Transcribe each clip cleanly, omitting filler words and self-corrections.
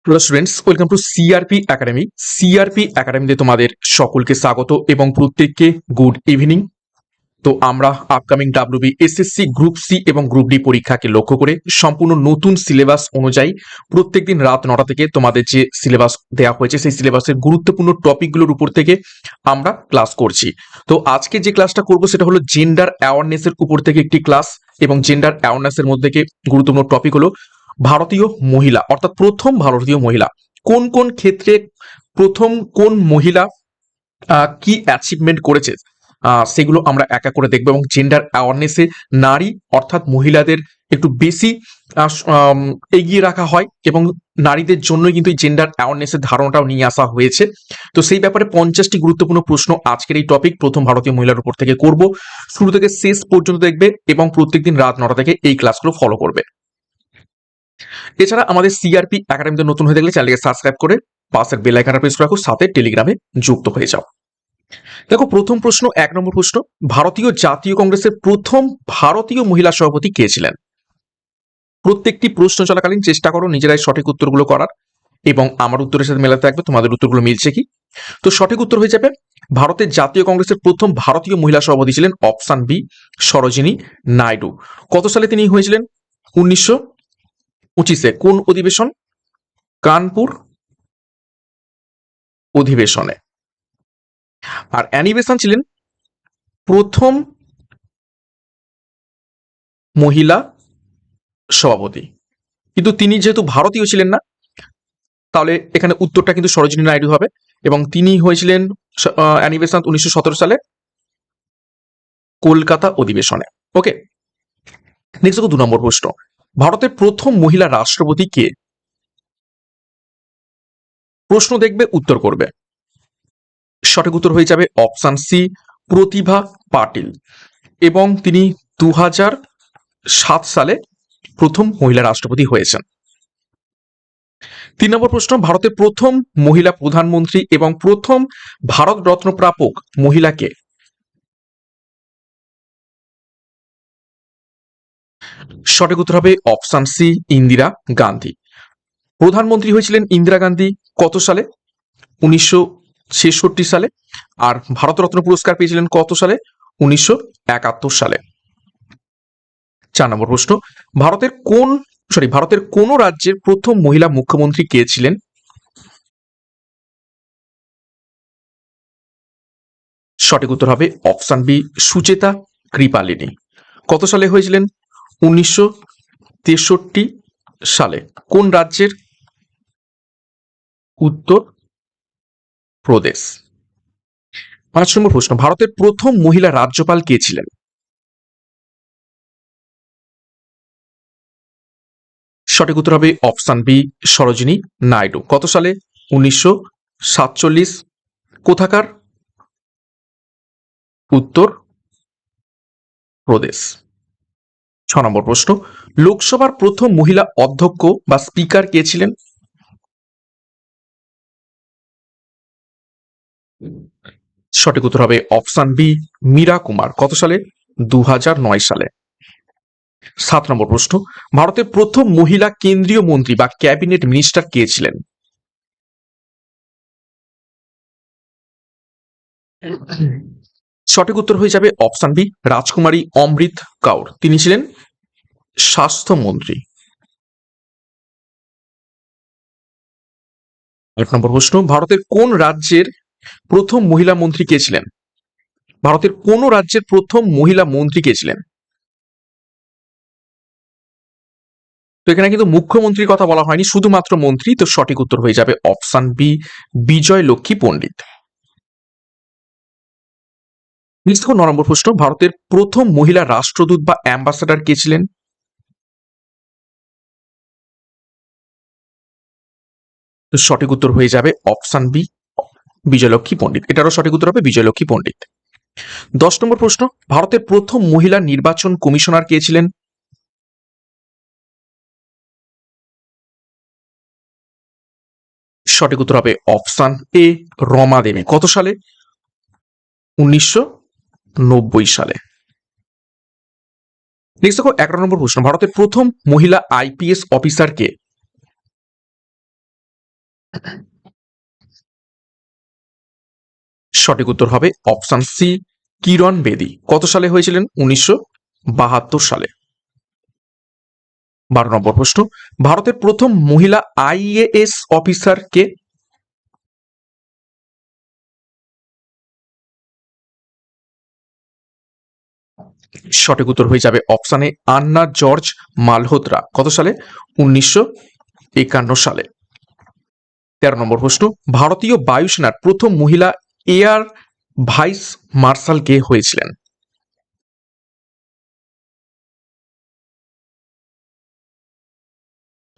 Hello students, welcome to CRP academy. CRP একাডেমিতে তোমাদের সকলকে স্বাগত এবং প্রত্যেককে গুড ইভিনিং। তো আমরা upcoming WB SSC group C এবং গ্রুপ ডি পরীক্ষাকে লক্ষ্য করে সম্পূর্ণ নতুন সিলেবাস অনুযায়ী প্রত্যেকদিন রাত 9টা থেকে তোমাদের যে সিলেবাস দেওয়া হয়েছে সেই সিলেবাসের গুরুত্বপূর্ণ টপিকগুলোর উপর থেকে আমরা ক্লাস করছি। তো আজকে যে ক্লাসটা করব সেটা হলো জেন্ডার অ্যাওয়ারনেসের উপর থেকে একটি ক্লাস, এবং জেন্ডার অ্যাওয়ারনেসের মধ্যে থেকে গুরুত্বপূর্ণ টপিক হলো ভারতীয় মহিলা, অর্থাৎ প্রথম ভারতীয় মহিলা কোন কোন ক্ষেত্রে, প্রথম কোন মহিলা কি অ্যাচিভমেন্ট করেছে সেগুলো আমরা এক এক করে দেখবো। এবং জেন্ডার অ্যাওয়ারনেসে নারী অর্থাৎ মহিলাদের একটু বেশি এগিয়ে রাখা হয়, এবং নারীদের জন্যই কিন্তু এই জেন্ডার অ্যাওয়ারনেসের ধারণাটাও নিয়ে আসা হয়েছে। তো সেই ব্যাপারে 50টি গুরুত্বপূর্ণ প্রশ্ন আজকের এই টপিক প্রথম ভারতীয় মহিলার উপর থেকে করব। শুরু থেকে শেষ পর্যন্ত দেখবে এবং প্রত্যেকদিন রাত 9টা থেকে এই ক্লাসগুলো ফলো করবে। এছাড়া আমাদের সিআরপি একাডেমিতে নতুন হয়ে থাকলে চ্যানেলকে সাবস্ক্রাইব করে পাশের বেল আইকনটা প্রেস রাখো, সাথে টেলিগ্রামে যুক্ত হয়ে যাও। দেখো, প্রথম প্রশ্ন, 1 নম্বর প্রশ্ন, ভারতীয় জাতীয় কংগ্রেসের প্রথম ভারতীয় মহিলা সভাপতি কে ছিলেন? প্রত্যেকটি প্রশ্ন চলাকালীন চেষ্টা করো নিজেরাই সঠিক উত্তরগুলো করার, এবং আমার উত্তরের সাথে মেলাতে থাকবে তোমাদের উত্তরগুলো মিলছে কি। তো সঠিক উত্তর হয়ে যাবে ভারতের জাতীয় কংগ্রেসের প্রথম ভারতীয় মহিলা সভাপতি ছিলেন অপশন বি, সরোজিনী নাইডু। কত সালে তিনি হয়েছিলেন? 1925-এ। কোন অধিবেশন? কানপুর অধিবেশনে। আর অ্যানি বেসান্ট ছিলেন প্রথম মহিলা সভাপতি, কিন্তু তিনি যেহেতু ভারতীয় ছিলেন না, তাহলে এখানে উত্তরটা কিন্তু সরোজিনী নাইডু হবে, এবং তিনি হয়েছিলেন অ্যানি বেসান্ট 1917 সালে কলকাতা অধিবেশনে। ওকে, নেক্সট দেখো 2 নম্বর প্রশ্ন, ভারতের প্রথম মহিলা রাষ্ট্রপতি কে? প্রশ্ন দেখবে, উত্তর করবে। সঠিক উত্তর হয়ে যাবে অপশন সি, প্রতিভা পাটিল, এবং তিনি 2007 সালে প্রথম মহিলা রাষ্ট্রপতি হয়েছেন। 3 নম্বর প্রশ্ন, ভারতের প্রথম মহিলা প্রধানমন্ত্রী এবং প্রথম ভারত রত্ন প্রাপক মহিলা কে? সঠিক উত্তর হবে অপশন সি, ইন্দিরা গান্ধী। প্রধানমন্ত্রী হয়েছিলেন ইন্দিরা গান্ধী কত সালে? 1966 সালে। আর ভারতরত্ন পুরস্কার পেয়েছিলেন কত সালে? 1971 সালে। 4 নম্বর প্রশ্ন, ভারতের কোন রাজ্যের প্রথম মহিলা মুখ্যমন্ত্রী কে ছিলেন? সঠিক উত্তর হবে অপশন বি, সুচেতা কৃপালিনী। কত সালে হয়েছিলেন? 1963 সালে। কোন রাজ্যের? উত্তর প্রদেশ। 5 নম্বর প্রশ্ন, ভারতের প্রথম মহিলা রাজ্যপাল কে ছিলেন? সঠিক উত্তর হবে অপশন বি, সরোজিনী নাইডু। কত সালে? 1947। কোথাকার? উত্তর প্রদেশ। 6 নম্বর প্রশ্ন, লোকসভার প্রথম মহিলা অধ্যক্ষ বা স্পিকার কে ছিলেন? সঠিক উত্তর হবে অপশন বি, মীরা কুমার। কত সালে? 2009 সালে। 7 নম্বর প্রশ্ন, ভারতের প্রথম মহিলা কেন্দ্রীয় মন্ত্রী বা ক্যাবিনেট মিনিস্টার কে ছিলেন? সঠিক উত্তর হয়ে যাবে অপশন বি, রাজকুমারী অমৃত কাউর। তিনি ছিলেন স্বাস্থ্যমন্ত্রী। 8 নম্বর প্রশ্ন, ভারতের কোন রাজ্যের প্রথম মহিলা মন্ত্রী কে ছিলেন? ভারতের কোন রাজ্যের প্রথম মহিলা মন্ত্রী কে ছিলেন? তো এখানে কিন্তু মুখ্যমন্ত্রীর কথা বলা হয়নি, শুধুমাত্র মন্ত্রী। তো সঠিক উত্তর হয়ে যাবে অপশন বি, বিজয় লক্ষ্মী পণ্ডিত। নেক্সট 9 নম্বর প্রশ্ন, ভারতের প্রথম মহিলা রাষ্ট্রদূত বা অ্যাম্বাসাডার কে ছিলেন? তো সঠিক উত্তর হয়ে যাবে অপশন বি, বিজয়লক্ষ্মী পণ্ডিত। এটারও সঠিক উত্তর হবে বিজয়লক্ষ্মী পণ্ডিত। 10 নম্বর প্রশ্ন, ভারতের প্রথম মহিলা নির্বাচন কমিশনার কে ছিলেন? সঠিক উত্তর হবে অপশন এ, রমা দেবী। কত সালে? 1990 সালে। নেক্সট দেখো 11 নম্বর প্রশ্ন, ভারতের প্রথম মহিলা আইপিএস অফিসার কে? সঠিক উত্তর হবে অপশন সি, কিরণ বেদী। কত সালে হয়েছিলেন? 1972 সালে। 12 নম্বর প্রশ্ন, ভারতের প্রথম মহিলা আইএএস অফিসার কে? সঠিক উত্তর হয়ে যাবে option A, Anna George Malhotra. কত সালে? 1951 সালে। 13 নম্বর প্রশ্ন, ভারতীয় বায়ুসেনার প্রথম মহিলা এয়ার ভাইস মার্শাল কে হয়েছিলেন?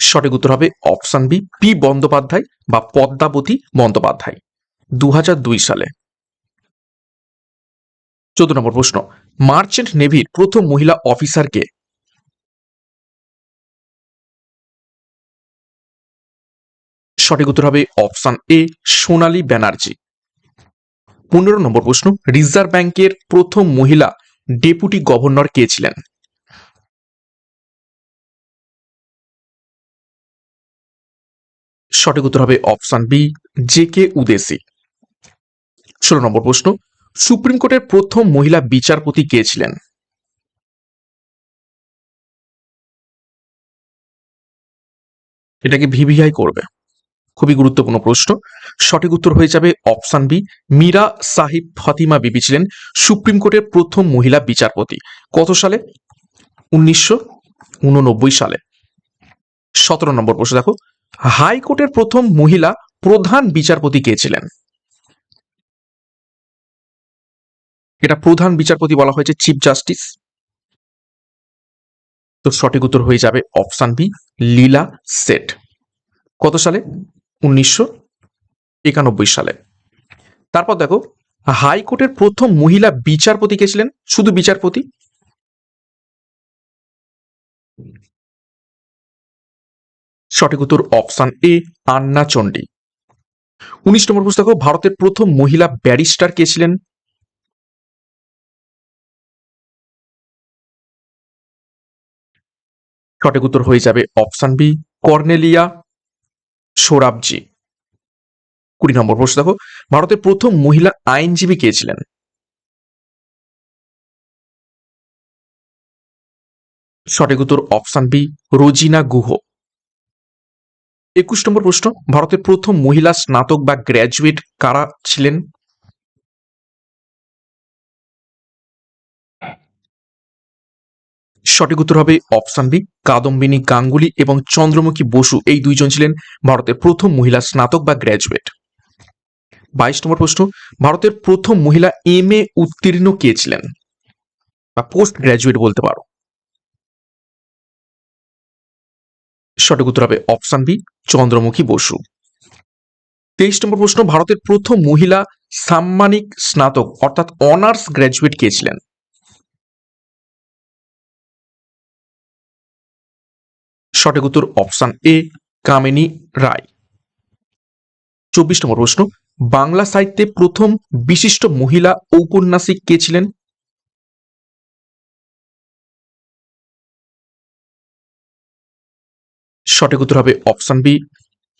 সঠিক উত্তর হবে অপশন বি, পি বন্দ্যোপাধ্যায় বা পদ্মাবতী বন্দ্যোপাধ্যায়, 2002 সালে। 14 নম্বর প্রশ্ন, মার্চেন্ট নেভির প্রথম মহিলা অফিসার কে? সঠিক উত্তর হবে অপশন এ, সোনালী ব্যানার্জি। 15 নম্বর প্রশ্ন, রিজার্ভ ব্যাংকের প্রথম মহিলা ডেপুটি গভর্নর কে ছিলেন? সঠিক উত্তর হবে অপশন বি, জে কে উদেসি। 16 নম্বর প্রশ্ন, সুপ্রিম কোর্টের প্রথম মহিলা বিচারপতি কে ছিলেন? এটাকে ভিভিআই করবে, খুবই গুরুত্বপূর্ণ প্রশ্ন। সঠিক উত্তর হয়ে যাবে অপশন বি, মীরা সাহিব ফাতিমা বিবি ছিলেন সুপ্রিম কোর্টের প্রথম মহিলা বিচারপতি। কত সালে? 1989 সালে। 17 নম্বর প্রশ্ন দেখো, হাইকোর্টের প্রথম মহিলা প্রধান বিচারপতি কে ছিলেন? এটা প্রধান বিচারপতি বলা হয়েছে চিফ জাস্টিস। তো সঠিক উত্তর হয়ে যাবে অপশন বি, লীলা সেঠ। কত সালে? 1991 সালে। তারপর দেখো, হাইকোর্টের প্রথম মহিলা বিচারপতি কে ছিলেন? শুধু বিচারপতি। সঠিক উত্তর অপশন এ, আন্না চণ্ডী। 19 নম্বর প্রশ্ন দেখো, ভারতের প্রথম মহিলা ব্যারিস্টার কে ছিলেন? সঠিক উত্তর হয়ে যাবে অপশন বি, কর্নেলিয়া সোরাবজি। 20 নম্বর প্রশ্ন দেখো, ভারতের প্রথম মহিলা আইনজীবী কে ছিলেন? সঠিক উত্তর অপশন বি, রোজিনা গুহ। 21 নম্বর প্রশ্ন, ভারতের প্রথম মহিলা স্নাতক বা গ্র্যাজুয়েট কারা ছিলেন? সঠিক উত্তর হবে অপশন বি, কাদম্বিনী গাঙ্গুলি এবং চন্দ্রমুখী বসু, এই দুইজন ছিলেন ভারতের প্রথম মহিলা স্নাতক বা গ্র্যাজুয়েট। 22 নম্বর প্রশ্ন, ভারতের প্রথম মহিলা এম.এ উত্তীর্ণ কে ছিলেন বা পোস্ট গ্র্যাজুয়েট বলতে পারো? সঠিক উত্তর হবে অপশন বি, চন্দ্রমুখী বসু। 23 নম্বর প্রশ্ন, ভারতের প্রথম মহিলা সাম্মানিক স্নাতক অর্থাৎ অনার্স গ্র্যাজুয়েট কে ছিলেন? সঠিক উত্তর অপশন এ, কামিনী রায়। 24 নম্বর প্রশ্ন, বাংলা সাহিত্যে প্রথম বিশিষ্ট মহিলা ঔপন্যাসিক কে ছিলেন? সঠিক উত্তর হবে অপশন বি,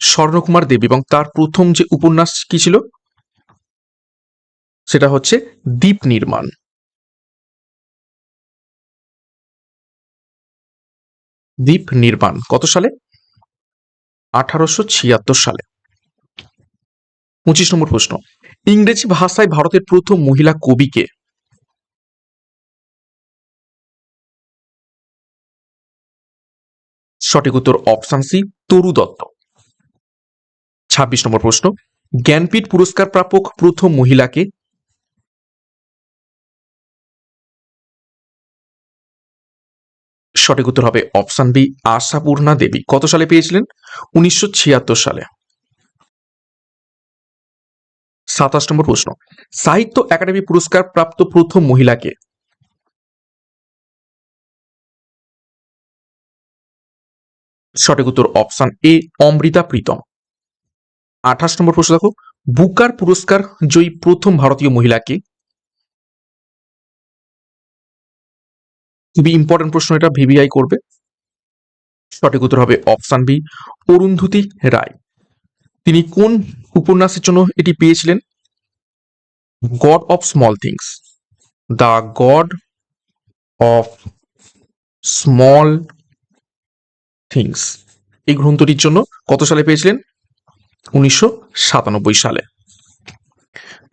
স্বর্ণকুমার দেব, এবং তার প্রথম যে উপন্যাস কি ছিল সেটা হচ্ছে দ্বীপ নির্মাণ। দ্বীপ নির্মাণ কত সালে? 1876 সালে। 25 নম্বর প্রশ্ন, ইংরেজি ভাষায় ভারতের প্রথম মহিলা কবি কে? সঠিক উত্তর অপশন সি, তরু দত্ত। 26 নম্বর প্রশ্ন, জ্ঞানপীঠ পুরস্কার প্রাপক প্রথম মহিলাকে? সঠিক উত্তর হবে অপশন বি, আশাপূর্ণা দেবী। কত সালে পেয়েছিলেন? 1976 সালে। 27 নম্বর প্রশ্ন, সাহিত্য একাডেমি পুরস্কার প্রাপ্ত প্রথম মহিলাকে? সঠিক উত্তর অপশন এ, অমৃতা প্রীতম। 28 নম্বর প্রশ্ন দেখো, বুকার পুরস্কার জয়ী প্রথম ভারতীয় মহিলাকে? খুবই ইম্পর্টেন্ট প্রশ্ন, এটা ভিভিআই করবে। সঠিক উত্তর হবে অপশন বি, অরুন্ধতী রায়। তিনি কোন উপন্যাসের জন্য এটি পেয়েছিলেন? God of small things, the god of small things, এই গ্রন্থটির জন্য কত সালে পেয়েছিলেন? 1997 সালে।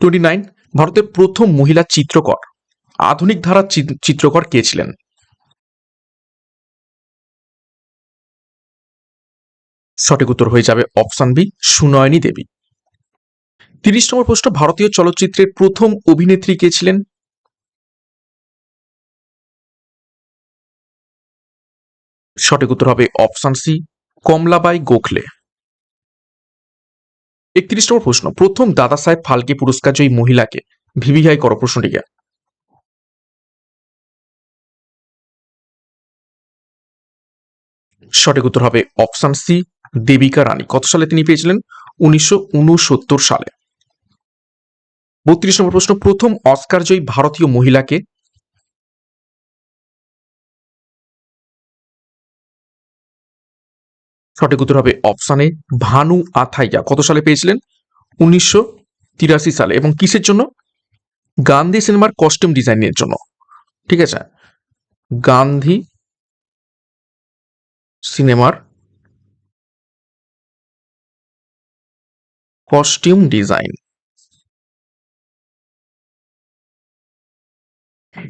29, ভারতের প্রথম মহিলা চিত্রকর, আধুনিক ধারার চিত্রকর কে ছিলেন? সঠিক উত্তর হয়ে যাবে অপশন বি, সুনয়নী দেবী। 30 নম্বর প্রশ্ন, ভারতীয় চলচ্চিত্রের প্রথম অভিনেত্রী কে ছিলেন? সঠিক উত্তর হবে অপশন সি, কমলাবাই গোখলে। 31 নম্বর প্রশ্ন, প্রথম দাদা সাহেব ফালকে পুরস্কার জয়ী মহিলাকে? ভিভিআই করো প্রশ্নটিকে। সঠিক উত্তর হবে অপশন সি, দেবিকা রানী। কত সালে তিনি পেয়েছিলেন? 1969 সালে। 32 নম্বর প্রশ্ন, প্রথম অস্কার জয়ী ভারতীয় মহিলাকে? সঠিক উত্তর হবে অপশন এ, ভানু আথাইয়া। কত সালে পেয়েছিলেন? 1983 সালে। এবং কিসের জন্য? গান্ধী সিনেমার কস্টিউম ডিজাইনের জন্য। ঠিক আছে, গান্ধী সিনেমার কস্টিউম ডিজাইন।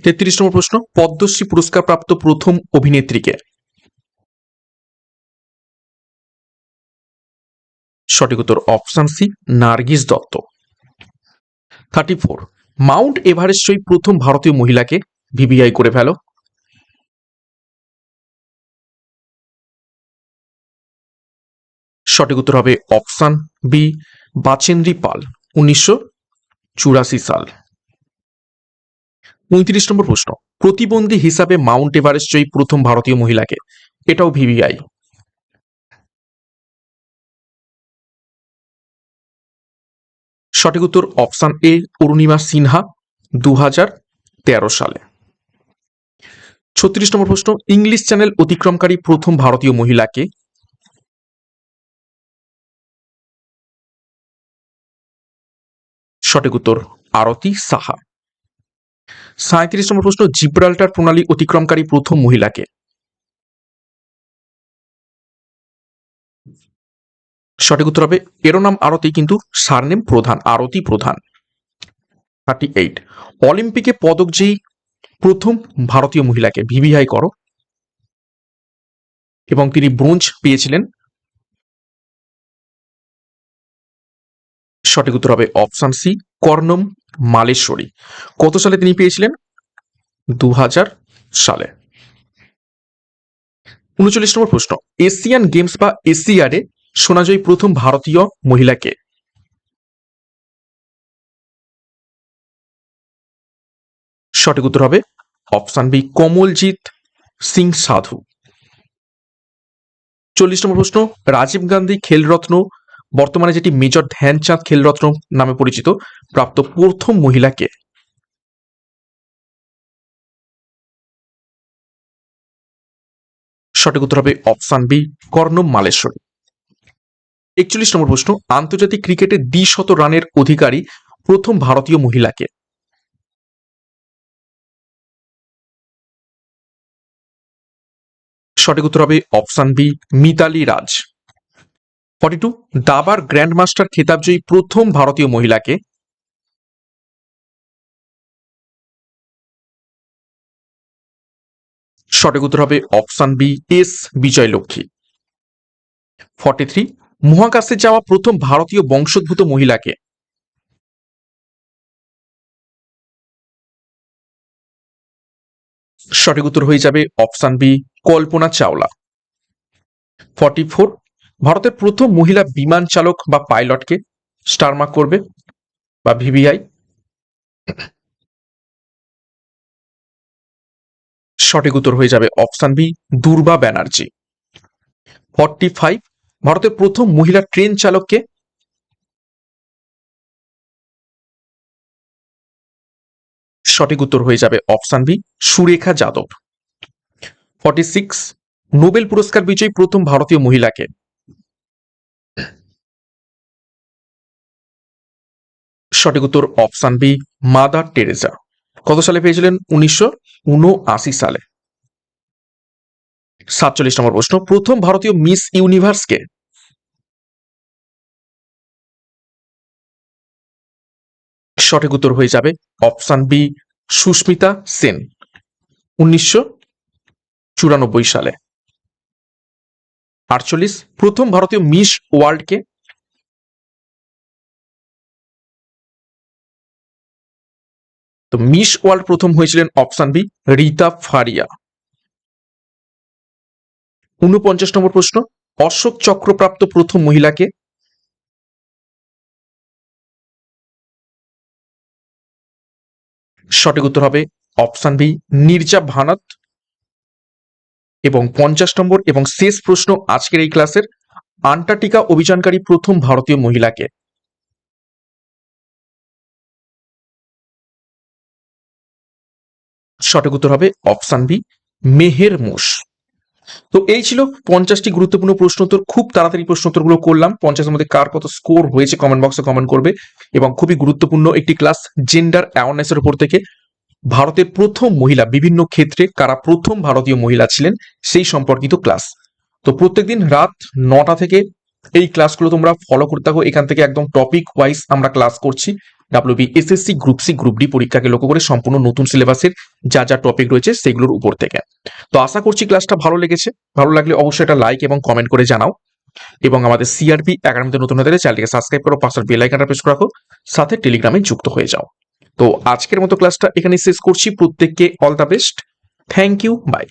33 নম্বর প্রশ্ন, পদ্মশ্রী পুরস্কার প্রাপ্ত প্রথম অভিনেত্রীকে? সঠিক উত্তর option C, Nargis Dutt. 34, Mount Everest জয়ী প্রথম ভারতীয় মহিলাকে? ভিভিআই করে ফেলো। সঠিক উত্তর হবে অপশন বি, বাচেন্দ্রী পাল, 1984 সাল। 35 নম্বর প্রশ্ন, প্রতিবন্ধী হিসাবে মাউন্ট এভারেস্ট জয়ী প্রথম ভারতীয় মহিলাকে? এটাও ভিভিআই। সঠিক উত্তর অপশন এ, অরুণিমা সিনহা, 2013 সালে। 36 নম্বর প্রশ্ন, ইংলিশ চ্যানেল অতিক্রমকারী প্রথম ভারতীয় মহিলাকে? সঠিক উত্তর আরতি সাহা। 37 নম্বর প্রশ্ন, জিব্রাল্টার প্রণালী অতিক্রমকারী প্রথম মহিলাকে? সঠিক উত্তর হবে, এরও নাম আরতি কিন্তু সারনেম প্রধান, আরতি প্রধান। 38, অলিম্পিকে পদক জয়ী প্রথম ভারতীয় মহিলাকে? ভিভিআই করো। এবং তিনি ব্রোঞ্জ পেয়েছিলেন। সঠিক উত্তর হবে অপশন সি, কর্ণম মালেশ্বরী। কত সালে তিনি পেয়েছিলেন? 2000 সালে। 39 নম্বর প্রশ্ন, এশিয়ান গেমস বা এশিয়াডে সোনাজয়ী প্রথম ভারতীয় মহিলাকে? সঠিক উত্তর হবে অপশন বি, কমলজিৎ সিং সাধু। 40 নম্বর প্রশ্ন, রাজীব গান্ধী খেলরত্ন, বর্তমানে যেটি মেজর ধ্যানচাঁদ খেলরত্ন নামে পরিচিত, প্রাপ্ত প্রথম মহিলাকে? সঠিক উত্তর হবে অপশন বি, কর্ণম মালেশ্বরী। 41 নম্বর প্রশ্ন, আন্তর্জাতিক ক্রিকেটে দ্বিশত রানের অধিকারী প্রথম ভারতীয় মহিলাকে? সঠিক উত্তর হবে অপশন বি, মিতালি রাজ। 42, দাবার গ্র্যান্ডমাস্টার খেতাবজয়ী প্রথম ভারতীয় মহিলাকে? সঠিক উত্তর হবে অপশন বি, এস বিজয়লক্ষ্মী। 43, মহাকাশে যাওয়া প্রথম ভারতীয় বংশোদ্ভূত মহিলাকে? সঠিক উত্তর হয়ে যাবে অপশন বি, কল্পনা চাওলা। 44, ভারতের প্রথম মহিলা বিমান চালক বা পাইলটকে? স্টার মার্ক করবে বা ভিভিআই। সঠিক উত্তর হয়ে যাবে অপশন বি, দুর্বা ব্যানার্জি। 45, ভারতের প্রথম মহিলা ট্রেন চালককে? সঠিক উত্তর হয়ে যাবে option B, Surekha Yadav. 46, Nobel পুরস্কার বিজয়ী প্রথম ভারতীয় মহিলাকে? সঠিক উত্তর অপশন বি মাদার টেরেসা। কত সালে পেয়েছিলেন? 1979 সালে। 47 নম্বর প্রশ্ন, প্রথম ভারতীয় মিস ইউনিভার্স কে? সঠিক উত্তর হয়ে যাবে অপশন বি সুস্মিতা সেন, 1994 সালে। 48, প্রথম ভারতীয় মিস ওয়ার্ল্ড কে? তো মিস ওয়ার্ল্ড প্রথম হয়েছিলেন অপশন বি রীতা ফারিয়া। 49 নম্বর প্রশ্ন, অশোক চক্রপ্রাপ্ত প্রথম মহিলাকে? সঠিক উত্তর হবে অপশন বি নীরজা ভানাত। এবং 50 নম্বর এবং শেষ প্রশ্ন আজকের এই ক্লাসের, আন্টার্কটিকা অভিযানকারী প্রথম ভারতীয় মহিলাকে? সঠিক উত্তর হবে অপশন বি মেহের মোশ। তো এই ছিল 50টি গুরুত্বপূর্ণ প্রশ্ন উত্তর। খুব তাড়াতাড়ি প্রশ্ন উত্তরগুলো করলাম। 50-এর মধ্যে কার কত স্কোর হয়েছে কমেন্ট বক্সে কমেন্ট করবে। এবং খুবই গুরুত্বপূর্ণ একটি ক্লাস, জেন্ডার অ্যাওয়ারনেসের উপর থেকে ভারতের প্রথম মহিলা, বিভিন্ন ক্ষেত্রে কারা প্রথম ভারতীয় মহিলা ছিলেন সেই সম্পর্কিত ক্লাস। তো প্রত্যেকদিন রাত 9টা থেকে এই ক্লাসগুলো তোমরা ফলো করতে থাকো। এখান থেকে একদম টপিক ওয়াইজ আমরা ক্লাস করছি। WB SSC group C group D পরীক্ষাকে লক্ষ্য করে সম্পূর্ণ নতুন সিলেবাসের যা যা টপিক রয়েছে সেগুলোর উপর থেকে। তো আশা করছি ক্লাসটা ভালো লেগেছে। ভালো লাগলে অবশ্যই একটা লাইক এবং কমেন্ট করে জানাও। এবং আমাদের সিআরপি একাডেমিতে নতুন হতে গেলে চ্যানেলটিকে সাবস্ক্রাইব করো, পাশের বেল আইকনটা প্রেস করে রাখো, সাথে টেলিগ্রামে যুক্ত হয়ে যাও। তো আজকের মতো ক্লাসটা এখানে শেষ করছি। প্রত্যেককে all the best. Thank you, by.